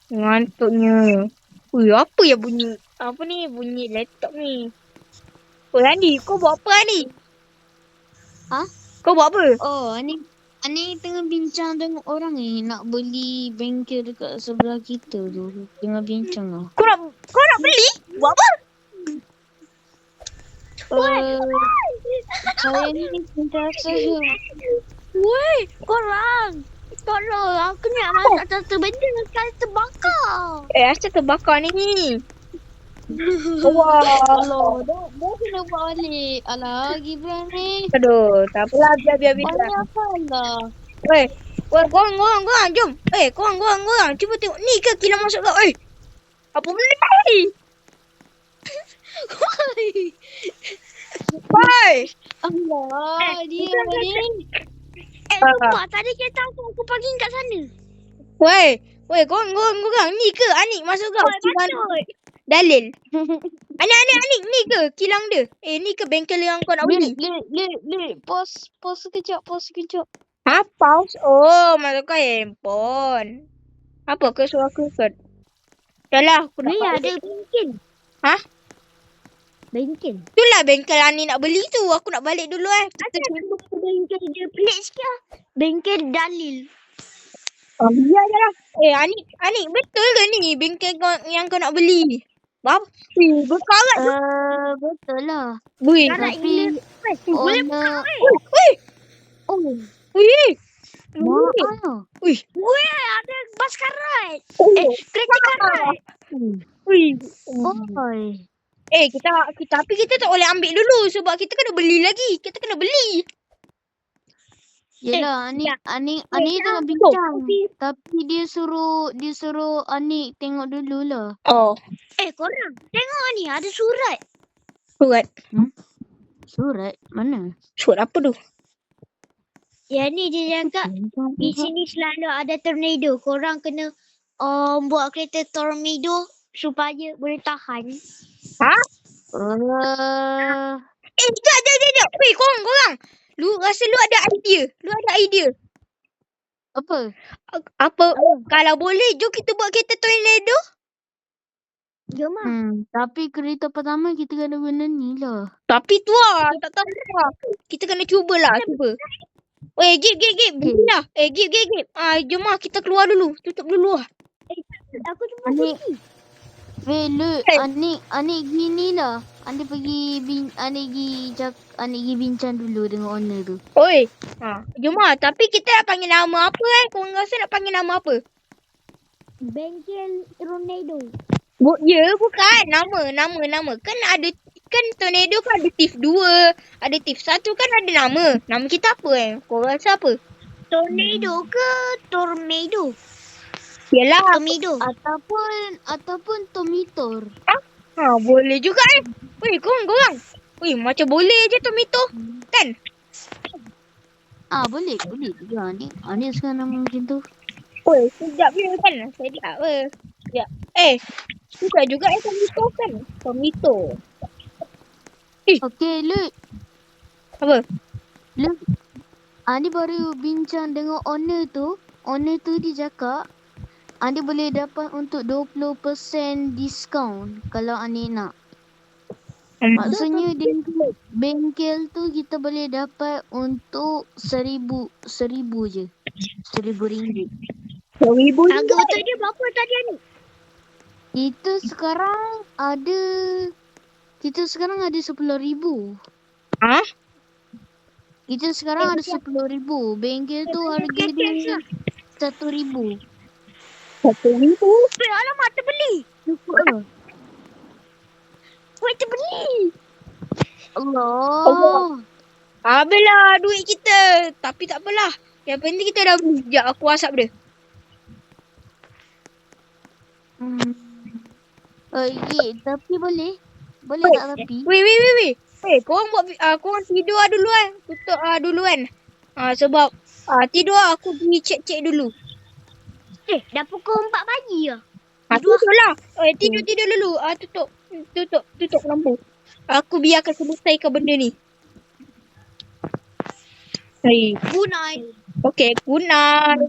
Ngantuknya. Ui, apa ya bunyi? Apa ni? Bunyi laptop ni. Oh, Andi, kau buat apa ni? Ha? Kau buat apa? Oh, Ani tengah bincang dengan orang ni nak beli bengkel dekat sebelah kita tu. Tengah bincang lah. Kau nak beli? Buat apa? Saya ni sentiasa Woi, korang. Tolong, aku nak masak satu benda sekali terbakar. Asal terbakar ni. Wah. Allah, dah kena buat balik. Alah, Gibran ni. Aduh, tak apalah. Biar. Banyak apa lah. Weh, korang, jom. Korang. Cuba tengok ni ke kilang masuk kau. Apa benda ni? Woi. Allah, dia ni. Lupa tadi kereta aku parking kat sana. Woi, korang. Ni ke Anik masuk kau? Kilang dalil. Anik, ni ke kilang dia? Ni ke bengkel yang kau nak beli? Lek. Pause sekejap. Ha, pause? Oh, masuk kau handphone. Apa ke suara aku ikut? Yalah, aku nak Ni balik. ada bengkel. Ha? Bengkel. Itulah bengkel Ani nak beli tu. Aku nak balik dulu Bengkel dia pelik sikit lah. Bengkel dalil. Oh, biar je lah. Anik, betul ke ni bengkel yang kau nak beli? Bapa? Berkarat tu. Betul lah. Wih. Tapi Boleh buka Wih. Weh, ada bas karat. Kereta karat. Wih. Oi. Kita tak boleh ambil dulu sebab kita kena beli lagi. Kita kena beli. Yelah, Ani tengah bincang. Tapi dia suruh Ani tengok dulu lah. Oh. Korang. Tengok ni, ada surat. Surat. Surat? Mana? Surat apa tu? Yang ni dia cakap, di sini selalu ada tornado. Korang kena buat kereta tornado supaya boleh tahan. Ha? Sekejap. Weh, korang. Lu rasa lu ada idea. Apa? Kalau boleh, jom kita buat kereta tornado. Jom lah. Tapi kereta pertama kita kena guna ni lah. Tapi tu lah, tak tahu lah. Kita kena cuba. Weh, Gip. Beli lah. Gip. Jom lah, kita keluar dulu. Tutup dulu lah. Aku cuma pergi. Anik gini lah. Anik pergi bincang dulu dengan owner tu. Oi. Jom lah. Tapi kita nak panggil nama apa Korang rasa nak panggil nama apa? Bengkel tornado. Bukan. Nama. Kan tornado kan ada TIF 2. Ada TIF 1 kan ada nama. Nama kita apa Korang rasa apa? Tornado ke tornado? Yelah. Tornado. Ataupun Tomitor. Boleh juga Weh, korang. Weh, macam boleh je tomato. Kan? Boleh juga Anik sekarang nama macam tu. Weh, sekejap je kan. Sekejap. Susah juga tomato kan. Tomato. Okey, Lut. Apa? Lut. Anik baru bincang dengan owner tu. Owner tu dia cakap Anik boleh dapat untuk 20% diskaun kalau Anik nak. Maksudnya bengkel tu kita boleh dapat untuk 1,000 je. 1,000 ringgit. 1,000 Harga betul dia berapa tadi Anik? Kita sekarang ada 10,000. Ha? Kita sekarang ada 10,000. Bengkel tu harga dia 1,000. 1,000? Alamak, terbeli. Cukup lah. Weh, terbeli. Allah. Habislah duit kita. Tapi tak apalah. Yang penting kita dah beli. Sekejap aku WhatsApp dia. Tapi boleh? Boleh tak tapi? Weh. Korang tidur dulu Tutup dulu kan. Sebab tidur aku pergi cek dulu. Dah pukul 4 pagi lah. Tidur lah. Tidur dulu. Tutup lampu. Aku biarkan selesaikan benda ni. Good night. Okay, good night.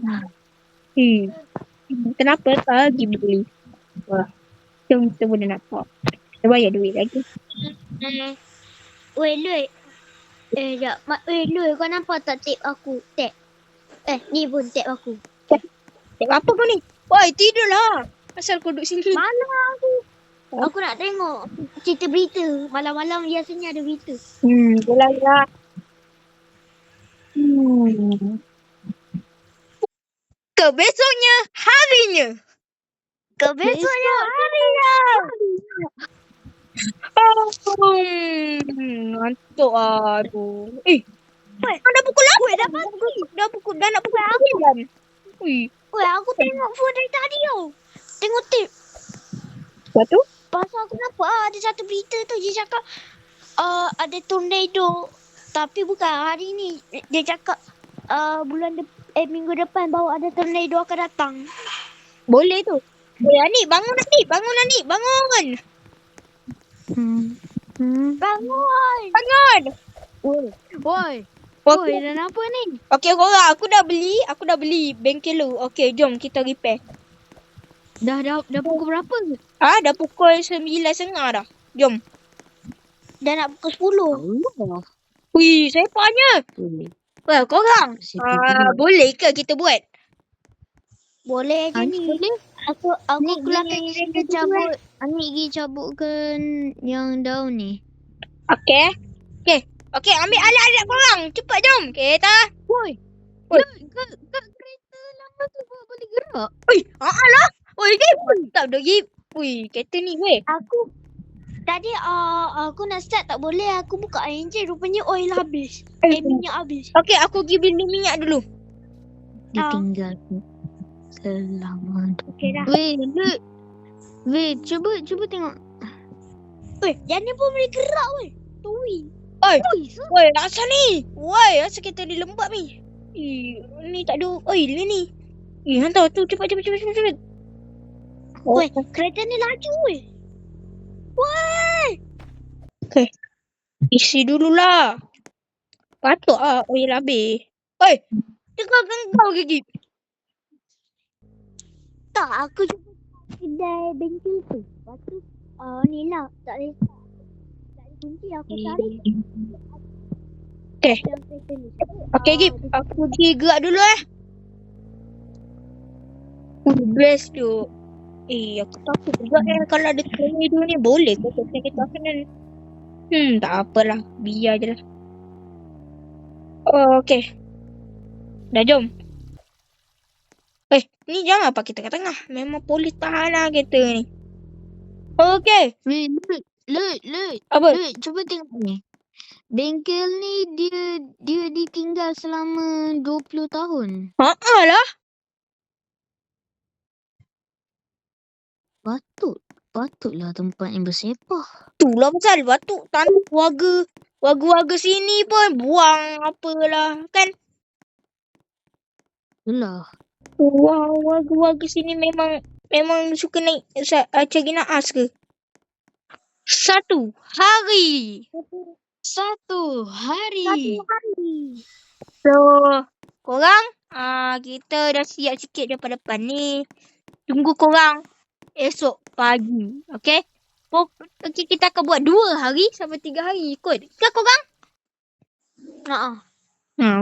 Kenapa lagi beli? Wah, kita boleh nampak. Kita bayar duit lagi. Weh, Lui. Sekejap. Lui, kau nampak tak tip aku? Tap. Ni pun tap aku. Tengok apa kau ni? Woi, tidurlah. Asal kau duduk sini. Malam aku. Oh. Aku nak tengok cerita berita. Malam-malam biasanya ada berita. Yelah. Besoknya harinya. Besoknya harinya. Ngantuk aduh. Dah pukul 8. Dah nak pukul 9. Weh, aku tengok phone dari tadi tau. Tengok tip. Lepas tu? Pasal aku nampak ada satu berita tu. Dia cakap ada tornado. Tapi bukan hari ni. Dia cakap minggu depan baru ada tornado akan datang. Boleh tu. Anik, bangun Anik. Bangun. Bangun. Woi, dan apa ni? Okey korang, aku dah beli bengkel lu. Okey, jom kita repair. Dah pukul berapa? Dah pukul 9.30 dah. Jom. Dah nak pukul 10. Wih, sepahnya. Wah, korang. Boleh ke kita buat? Boleh je ni. Boleh. Aku keluarkan Anik cabut. Anik pergi cabutkan yang daun ni. Okey, ambil alat-alat korang. Cepat jom. Kereta. Woi. Oi. Kat kereta lama tu boleh gerak. Lah. Oi, dia tak ada gip. Ui, kereta ni weh. Aku tadi aku nak start tak boleh. Aku buka enjin rupanya oil habis. Minyak habis. Okey, aku pergi beli minyak dulu. Ditinggal. Selamat. Okey dah. Weh, cuba tengok. Yang ni pun boleh gerak weh. Tui. Woi, asal ni? Woi, asal kereta ni lembab ni? Ni tak ada oil ni. Hantar tu cepat. Weh, kereta ni laju weh. Okey. Isi dululah. Patut oil habis. Dengarkan kau gigi. Tak, aku cuba kedai bengkel tu. Lepas tu ni lah tak boleh. Tak ada kunci aku cari. Okey, Gip. Aku pergi gerak dulu Best tu. Aku takut juga kalau ada tornado ni. Boleh ke kita kena? Tak apalah. Biar je lah. Okey. Dah jom. Ni jangan pakai tengah-tengah. Memang polis tahan lah kereta ni. Okey. Weh, Apa? cuba tengok ni. Bengkel ni dia ditinggal selama 20 tahun. Lah. Patutlah tempat yang bersepah. Itulah pasal batuk tanah warga sini pun buang apalah kan. Itulah. Warga sini memang suka naik cari naas ke? Satu hari. So, korang kita dah siap sikit daripada depan ni. Tunggu korang esok pagi. Okay? Kita akan buat 2 hari sampai 3 hari ikut. Ke korang?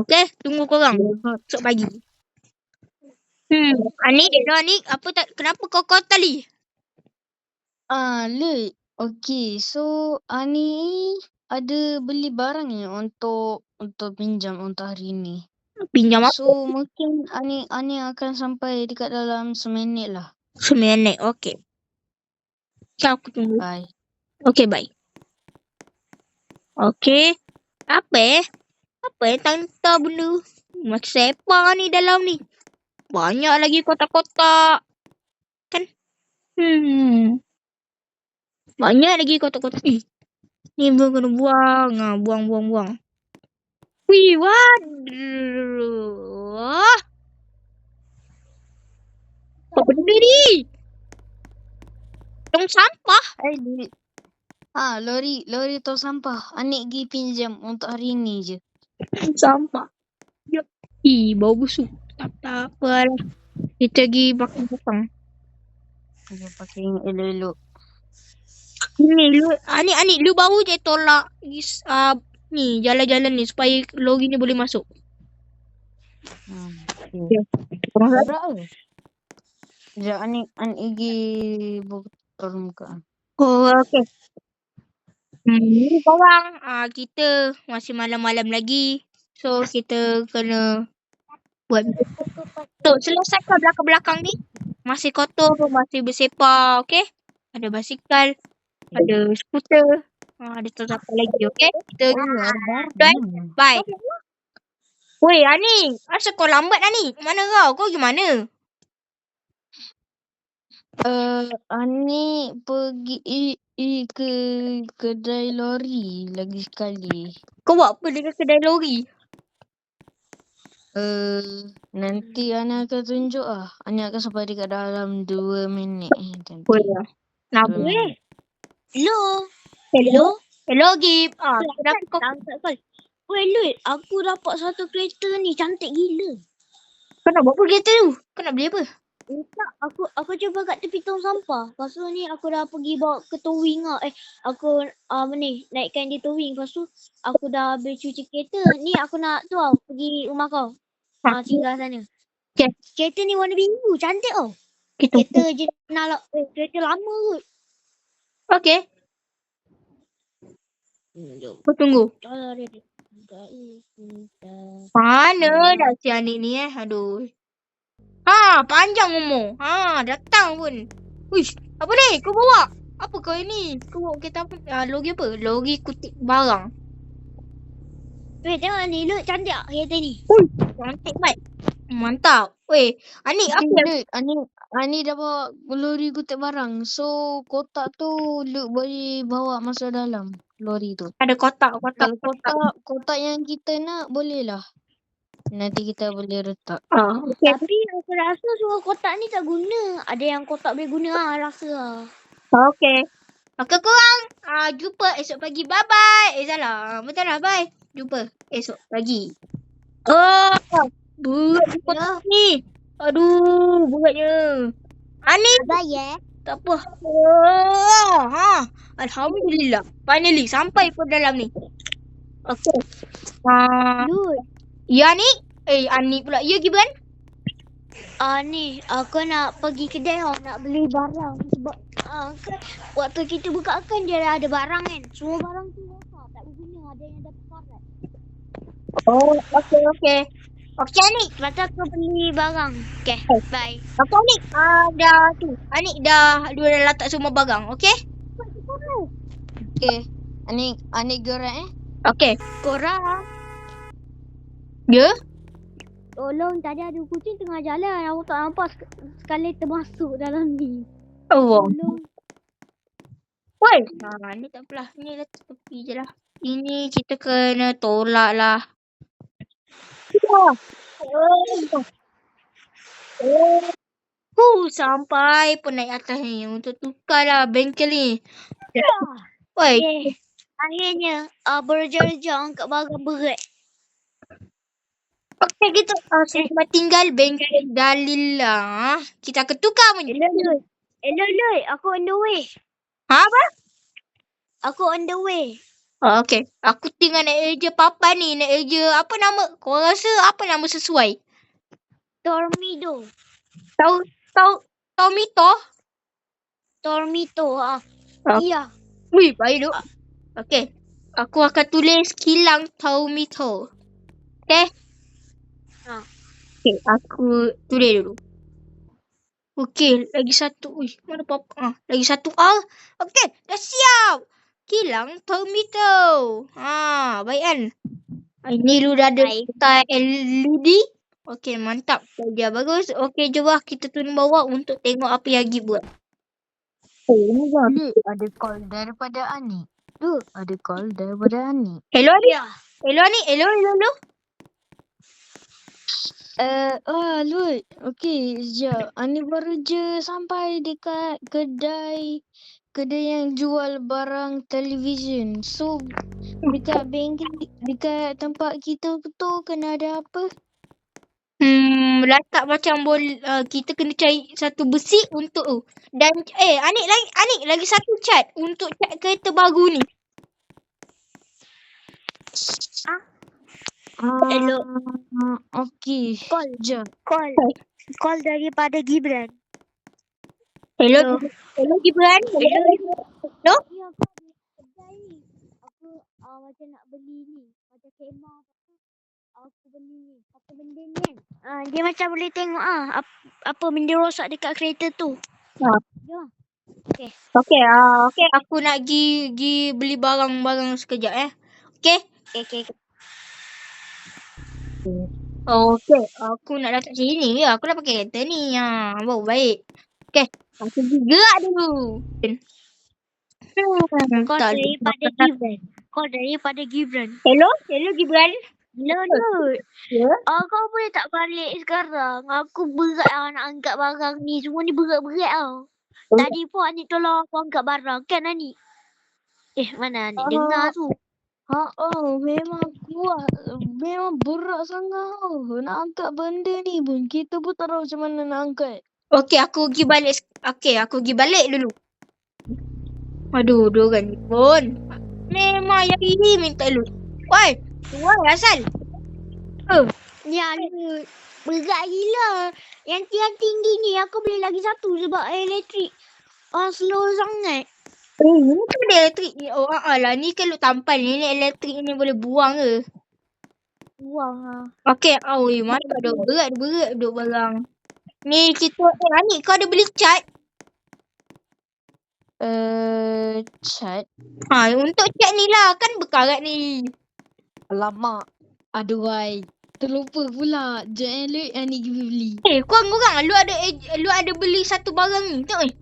Okay? Tunggu korang esok pagi. Anik, kenapa kau tali? Okay, so Ani ada beli barang ni untuk pinjam untuk hari ni. Pinjam apa? So mungkin Ani akan sampai dekat dalam 1 minit lah. 1 minit, okay. So, aku tunggu. Bye. Okay, bye. Okay. Apa yang tanta benda? Macam sepa ni dalam ni. Banyak lagi kotak-kotak. Kan? Banyak lagi kotak-kotak. Ni pun kena buang. Buang. Wih, waduh. Apa benda ni? Tong sampah. Lori tong sampah. Anik pergi pinjam untuk hari ni je. Sampah. Bau busuk. Tak apalah. Kita pergi belakang. Dia pakai yang elok-elok. Ni, lu baru je tolak ni jalan-jalan ni supaya lori ni boleh masuk. Okay. Berat ke? Sekejap, Anik pergi botol muka. Oh, okey. Ni korang, kita masih malam-malam lagi. So, kita kena buat. So, selesaikan belakang-belakang ni. Masih kotor, masih bersepah, okey? Ada basikal, ada skuter, ada apa lagi, okey? Kita bye. Woi, Ani, asal kau lambat Ani? Mana kau? Kau gimana? Anik pergi ke kedai lori lagi sekali. Kau buat apa dekat kedai lori? Nanti Anik akan tunjuk lah. Anik akan sampai dekat dalam 2 minit. Cantik. Kenapa? 2 minit. Hello? Hello, Gib. Kenapa kau? Weh, Lut, aku dapat satu kereta ni. Cantik gila. Kau nak buat apa kereta tu? Kau nak beli apa? Tak, aku cuba kat tepi tong sampah. Lepas tu ni aku dah pergi bawa ke towing lah. Aku naikkan di towing. Lepas tu aku dah habis cuci kereta. Ni aku nak tu tau, pergi rumah kau. Tinggal sana. Okay. Kereta ni warna biru. Cantik tau. Kita. Kereta lama kot. Okay. Kau tunggu. Mana dah si Anik ni Aduh. Panjang umur. Datang pun. Uish, apa ni? Kau bawa? Apa kau ini? Kau bawa kereta apa? Lori apa? Lori kutip barang. Weh, tengok ni. Look, cantik tak kereta ni? Cantik baik. Mantap. Weh, Anik apa? Anik dah bawa lori kutip barang. So, kotak tu Luke boleh bawa masuk dalam lori tu. Ada kotak. Kalau kotak yang kita nak, boleh lah. Nanti kita boleh letak. Okay. Tapi aku rasa semua kotak ni tak guna. Ada yang kotak boleh guna rasa lah. Okay. Okay korang. Jumpa esok pagi. Bye-bye. Salah. Betul lah. Bye. Jumpa esok pagi. Berat kotak ni. Aduh. Beratnya. Anik. Bye Tak apa. Alhamdulillah. Finally. Sampai pun dalam ni. Okay. Lut. Ya ni? Anik pula. Ya Gibran? Ni aku nak pergi kedai nak beli barang sebab waktu kita buka kan dia ada barang kan. Semua barang tu rosak, tak berguna, ada yang dah karat. Okay. Okay Anik. Lepas tu aku beli barang. Okay, bye. Okay Anik. Dah tu. Anik dah letak semua barang. Okay? Okay. Anik gerak Okay. Korang. Ya? Tolong, tadi ada kucing tengah jalan. Aku tak nampak sekali termasuk dalam ni. Oh. Tolong. Woi. Ni tak apalah. Ni letak tepi je lah. Ini kita kena tolak lah. Sampai pun naik atas ni. Untuk tukar lah bengkel ni. Woi. Akhirnya berjaya angkat barang berat. Okay, kita selamat tinggal bengkel Dalil lah. Kita akan tukar pun. Hello, aku on the way. Apa? Aku on the way. Okay. Aku tinggal nak eja papan ni. Nak eja apa nama? Kau rasa apa nama sesuai? Tormido. Tomito? Tormito. Iya. Wih, baik tu. Okay. Aku akan tulis kilang Tomito. Okay? Okay, aku tulis dulu. Okay, lagi satu. Wih, mana papa? Lagi satu R. Okay, dah siap. Kilang Tomito. Baik kan? Ini lu dah ada style LED. Okay, mantap. Kerja bagus. Okay, jom lah kita turun bawah untuk tengok apa yang Gib buat. Ni ada call daripada Anik. Ada call daripada Anik. Hello, Anik. Hello, Anik. Hello. Lut. Okay, sekejap. Anik baru je sampai dekat kedai yang jual barang television. So, dekat bengkel, dekat tempat kita tu kena ada apa? Letak macam kita kena cari satu besi untuk dan Anik lagi satu cat untuk cat kereta baru ni. Hello. Okey. Call. Jom. Call daripada Gibran. Hello Gibran. Hello. Ya, aku ada kedai ni. Aku macam nak beli ni. Macam kemah. Aku beli ni. Satu benda ni kan. Dia macam boleh tengok apa benda rosak dekat kereta tu. Jom. Okey, aku nak gi beli barang-barang sekejap Okey. Okay. Okey, aku nak datang sini ya. Aku nak pakai kereta ni. Baru baik. Okey, aku pergi gerak dulu. Call daripada Gibran. Hello Gibran. Lut. Ya. Kau boleh tak balik sekarang? Aku berat nak angkat barang ni. Semua ni berat-berat tau. Tadi pun Anik tolong aku angkat barang. Kan Anik? Mana Anik dengar tu? Memang kuat. Memang berat sangat. Nak angkat benda ni pun. Kita pun tak tahu macam mana nak angkat. Okey, aku pergi balik dulu. Aduh, diorang ni pun. Memang yang ini minta loot. Woi, asal. Ya, Lut. Berat gila. Yang tiang tinggi ni aku beli lagi satu sebab elektrik. Slow sangat. Ini kan ada elektrik ni. Lah ni kan loot tampan ni. Ni elektrik ni boleh buang ke? Buang Okey, mantap dah. Berat duk barang. Ni kita Anik, kau ada beli cat? Cat. Untuk cat ni lah. Kan berkarat ni. Alamak. Aduhai. Terlupa pula. Jom Lut yang ni pergi beli. Korang lu ada beli satu barang ni. Tengok ni.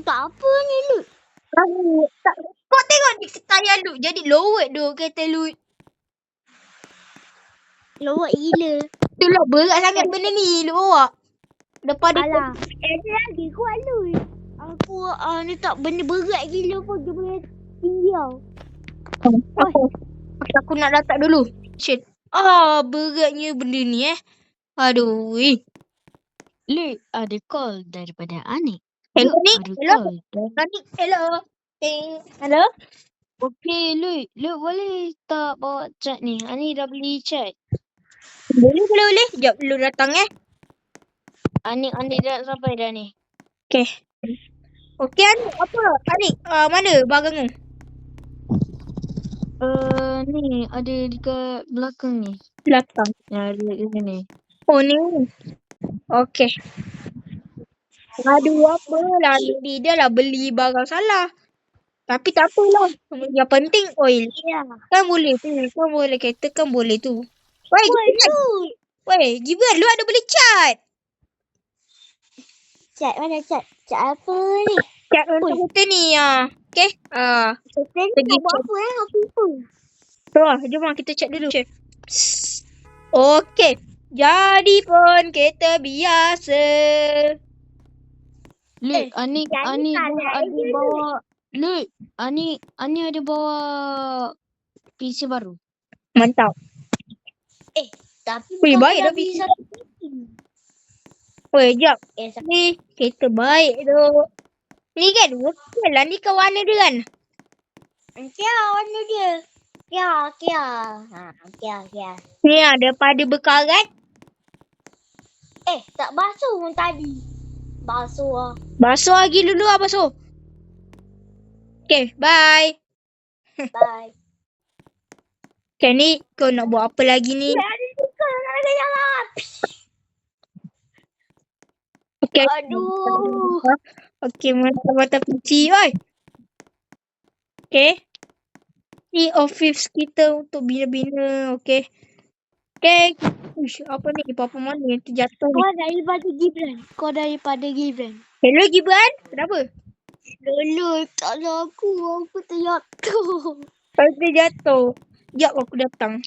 Tak apa ni Lut. Kau tengok ni tayar lu. Jadi lowered tu kereta lu. Lawak gila. Itulah berat sangat benda ni lu bawa. Daripada Alah. Ada lagi kuat Lut. Aku ni tak benda berat gila pun dia boleh tinggi tau. Aku nak letak dulu. Shit. Beratnya benda ni Aduh. Lut, ada call daripada Anik. Hello ni. Hello. Hello. Okey, Lut boleh tak bawa cat ni? Anik dah beli cat. Boleh. Sekejap lu datang Anik dah sampai dah ni. Okey Anik, apa? Anik, mana barang tu? Ni ada dekat belakang ni. Belakang. Ya, ada di sini. Ni. Okey. Aduh, apalah ni dia lah beli barang salah. Tapi tak apalah. Yang penting oil. Ya. Kan boleh tu. Kan boleh kereta kan boleh tu. Woi, Gibran, lu ada beli cat. Cat mana cat? Cat apa ni? Cat untuk kereta ni Okey. Kereta ni nak buat apa Aku lupa. Jom kita cat dulu. Okey. Jadi pun kereta biasa. Lut, Anik ada bawa. Lut, Anik ada bawa PC baru. Mantap. Tapi Weh, bukan baik dah dah beli PC. satu PC. Weh, jap. Sakit. Ni kereta baik tu. Ni kan betul lah. Ni kan warna dia kan? Kia warna dia. Kia. Kia. Ni daripada berkarat. Tak basuh pun tadi. Basuh Basuh lagi dulu basuh. Okay, bye. Bye. Okay, ni kau nak buat apa lagi ni? Ada suka nak jalan. Okay. Aduh. Okay, mata PC. Oi. Okay. Ni office kita untuk bina-bina. Okay. Uish, apa ni? Apa mana yang terjatuh ni? Kau daripada Gibran. Hello, Gibran. Kenapa? Dulu tak ada aku terjatuh. Kau terjatuh. Sekejap aku datang.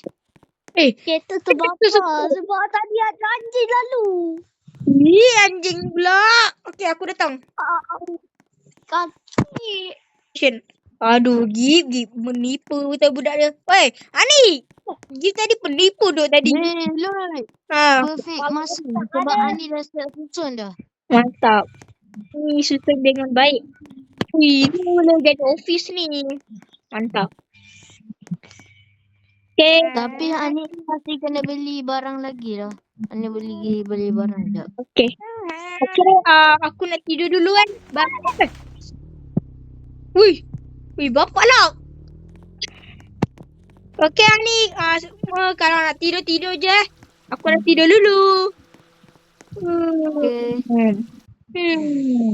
Kereta terbakar sebab tadi ada anjing lalu. Ni anjing pula. Okay, aku datang. Kaki. Shin. Aduh, Gip menipu betul budak dia. Woi, Ani. Gip tadi penipu tu tadi. Lloyd. Ha, Perfect masa. Sebab Ani dah siap susun dah. mantap. Ni susun dengan baik. Wih, ni boleh jadi office ni. Mantap. Okay. Tapi Ani pasti kena beli barang lagi lah. Ani beli barang sekejap. Okay. Okay, aku nak tidur dulu kan. Bye. Wih, bapak lah. Okay, Ani. Semua kalau nak tidur je. Aku nak tidur dulu. Okay.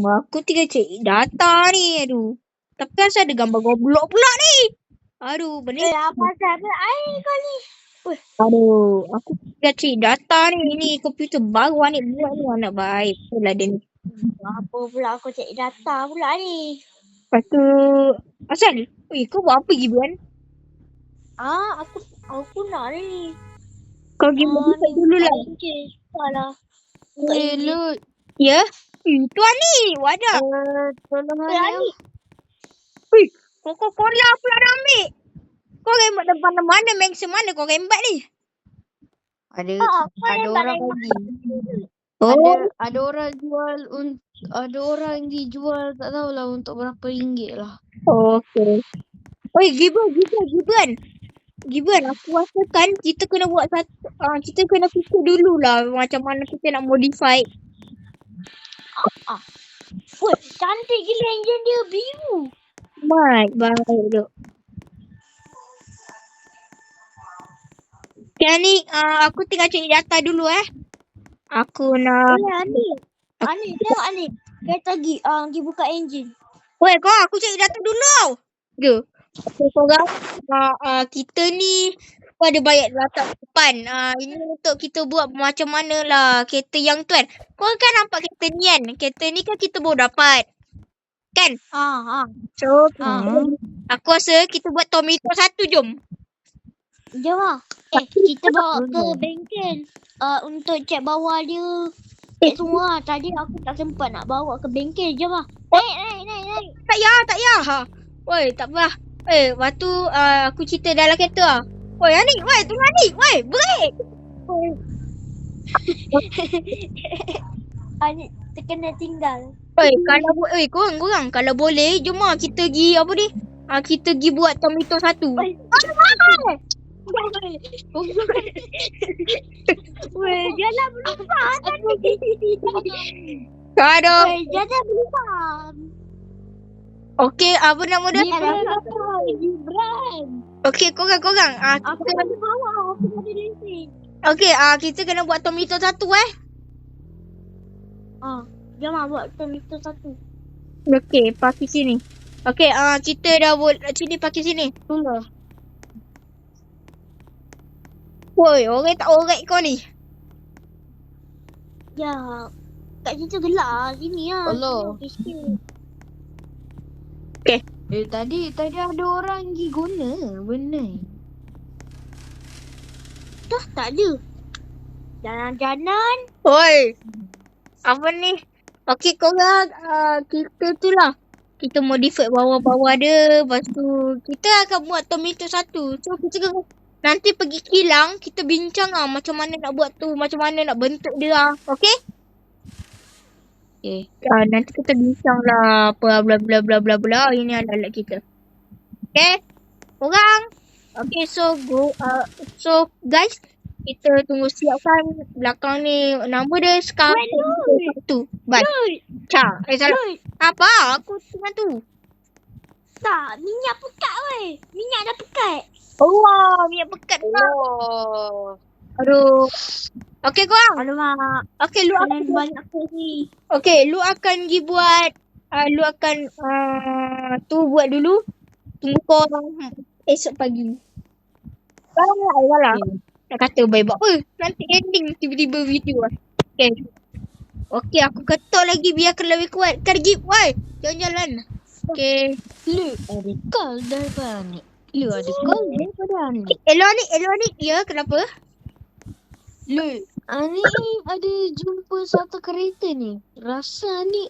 Aku tinggal cek data ni. Aduh. Tapi kan saya ada gambar goblok pula ni. Aduh, benar. Apa pasal air kau ni? Aduh, aku tinggal cek data ni. Ini komputer baru ni buat ni anak baik. Itulah dia ni. Apa pula aku cek data pula ni? Lepas tu, asal? Kau buat apa Giban? Aku nak ni. Kau Giban dulu lah. Salah. Lloyd. Ya? Tuan ni, wadah. Tolong Ani. Ani. Coca-Cola pula dah ambil. Kau rembat depan mana? Mengsa mana kau rembat ni? Ada rembat orang lagi. Ada orang jual ada orang dijual tak tahulah untuk berapa ringgit lah. Okay. Giban, aku rasakan kita kena buat kita kena fikir dululah macam mana kita nak modify. Woi, cantik gila enjin dia biru. Baik tu. Okay, ni aku tengah cari data dulu Aku nak... Ani, tengok Ani. Kereta pergi buka enjin. Weh, aku cari data dulu. Okay, korang. Kita ni ada banyak data depan. Ini untuk kita buat macam mana lah kereta yang tu kan. Korang kan nampak kereta ni kan. Kereta ni kan kita baru dapat. Kan? So, aku rasa kita buat Tomato 1 jom. Jom lah. Kita bawa ke bengkel. Untuk cek bawah dia. Cek semua. Tadi aku tak sempat nak bawa ke bengkel. Jom lah. Naik. Tak payah. Woi, tak apa. Lepas tu aku cerita dalam kereta lah. Woi, Ani. Woi, tunggu Ani. Woi, break. Ani terkena tinggal. Woi, korang. Kalau boleh, jom lah kita pergi apa ni. Kita pergi buat Tomato 1. Weh, jangan berlupa tadi. Aduh. Weh, jangan berlupa. Okey, apa nama dia? Gibran. Okey, korang. Aku ada bawa. Aku ada lesen. Okey, kita kena buat Tomato 1 Jom lah buat Tomato 1. Okey, pakai sini. Okey, kita dah buat sini, pakai sini. Itulah. Woi, orang tak orang kau ni. Ya, kat situ gelap. Sini lah. Allah. Okey. Tadi ada orang pergi guna benda ni. Dah tak ada. Jalan-jalan. Woi. Apa ni? Okey, korang. Kita tu lah. Kita modify bawah-bawah dia. Lepas tu, kita akan buat Tomato 1. So, kita nanti pergi kilang, kita bincang lah macam mana nak buat tu. Macam mana nak bentuk dia lah. Okey? Okay. Nanti kita bincang lah. Apa bla bla bla bla bla. Ini alat kita. Okay? Korang. Okay, so guys. Kita tunggu siapkan belakang ni. Nama dia sekarang. Satu. Bye. Salah. Apa? Aku tengah tu. Tak, minyak pekat weh. Minyak dah pekat. Allah, minyak pekat pula. Aduh. Okey korang. Alamak. Okey, lu akan banyak ni. Okey, lu akan pergi buat lu akan tu buat dulu. Tunggu korang esok pagi. Salah. Nak kata baik buat apa? Nanti ending tiba-tiba video lah. Okey, aku ketuk lagi biar lebih kuat. Kan Gip, woi. Jalan-jalan. Okey. Lu ada call daripada ni. Lu ada call daripada ni. Elok ni. Ya, kenapa? Lu, Ani ada jumpa satu kereta ni. Rasa ni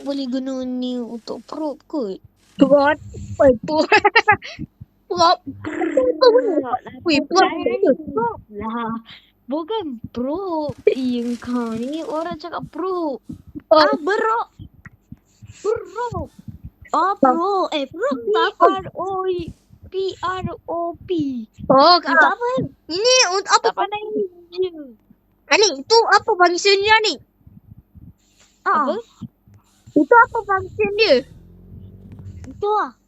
boleh guna ni untuk probe kot. Prot. Oi, prot. Prop. Apa benda? Wih, prop. Jangan ni prop lah. Bukan prop. Kau ni orang cakap prop. Oh, Bro. Prop. Pro. Prop. P-R-O-P. oh, Tak apa. ini untuk apa? Tak pandai ni je. Ani, itu apa function dia ni? Apa? Itu apa function dia? Itu lah.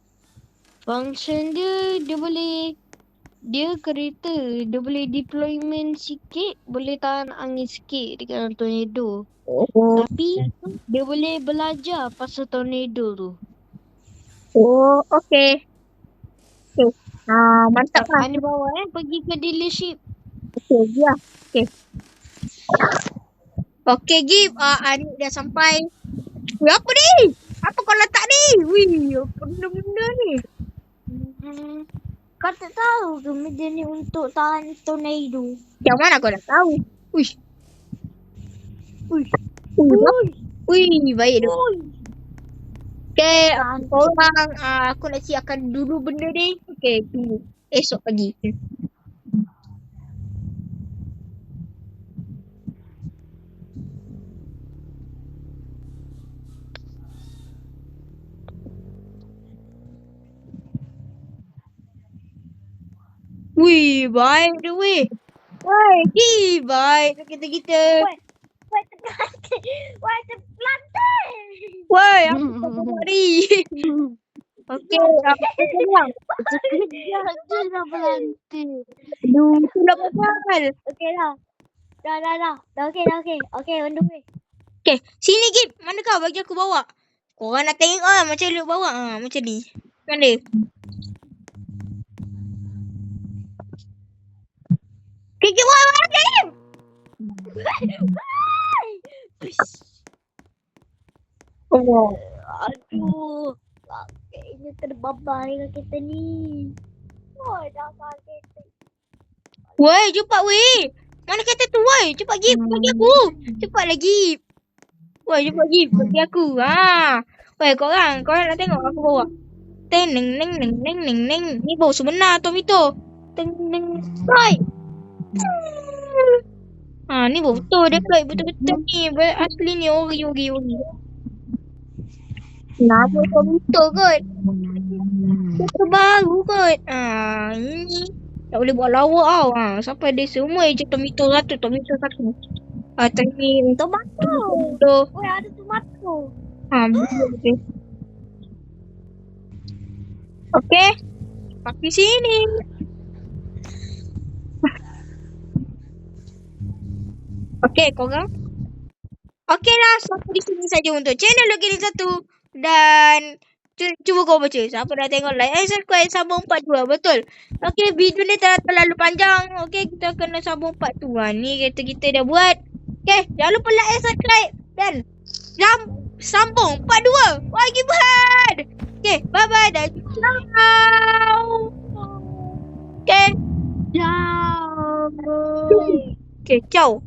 Function dia boleh, dia kereta, dia boleh deployment sikit, boleh tahan angin sikit dengan tornado. Oh, Tapi dia boleh belajar pasal tornado tu. oh, okay. Okay. Mantap lah. Ani bawa pergi ke dealership. Okay, ya. Okay. Okay, Gib. Ani dah sampai. Wih, apa ni? Apa kau letak ni? Wih, apa benda-benda ni? Kau tak tahu ke meja ni untuk tahan tornado? Yang mana kau dah tahu? Wih. Uish. Wih, baik tu. Okay, Tahan. korang, aku nak siapkan dulu benda ni. Okay, tunggu. Esok pagi. Wih, baik tu weh. Woi, baik tu kita. Why the plantain? Woi, apa kau buat ni? Okay, apa korang? Sekejap je dah berlantik. Aduh, tu dah pasal. Okay lah. Dah. Dah okay. Okay, on the way. Okay, sini Gip. Mana kau bagi aku bawa? Korang nak tengok macam Luke bawa. Macam ni. Mana? Okay, Gip, bawa Gip. Oh, Aduh. Kayaknya terbabar dengan kereta ni. Oh, dah sakit. woi, cepat weh. Mana kereta tu woi? Cepat Gip, bagi aku. Cepat lagi. Woi, cepat Gip, bagi aku. Woi, korang nak tengok aku bawa. Teng neng neng neng neng neng neng. Ni bau sebenar Tomito. Teng neng. Woi. Ni betul dia flight betul-betul ni. Asli ni ori. Kenapa Tomito kot? Kereta baru kot. Ini tak boleh buat lawak tau. Sampai dia semua je Tomito 1. Tadi Tomato. tu. Weh, ada tomato. Betul. Okey. Pakai sini. Okey, korang. Okeylah, sampai di sini saja untuk channel Login 1. Dan cuba kau baca. Siapa dah tengok, like and subscribe, sambung part 2. Betul. Okey, video ni terlalu panjang. Okey, kita kena sambung part 2. Ni kita dah buat. Okey, jangan lupa like and subscribe. Dan sambung part 2. Wah, Gibran. Okey, bye-bye dan ciao. Okey. Ciao. Okey, ciao.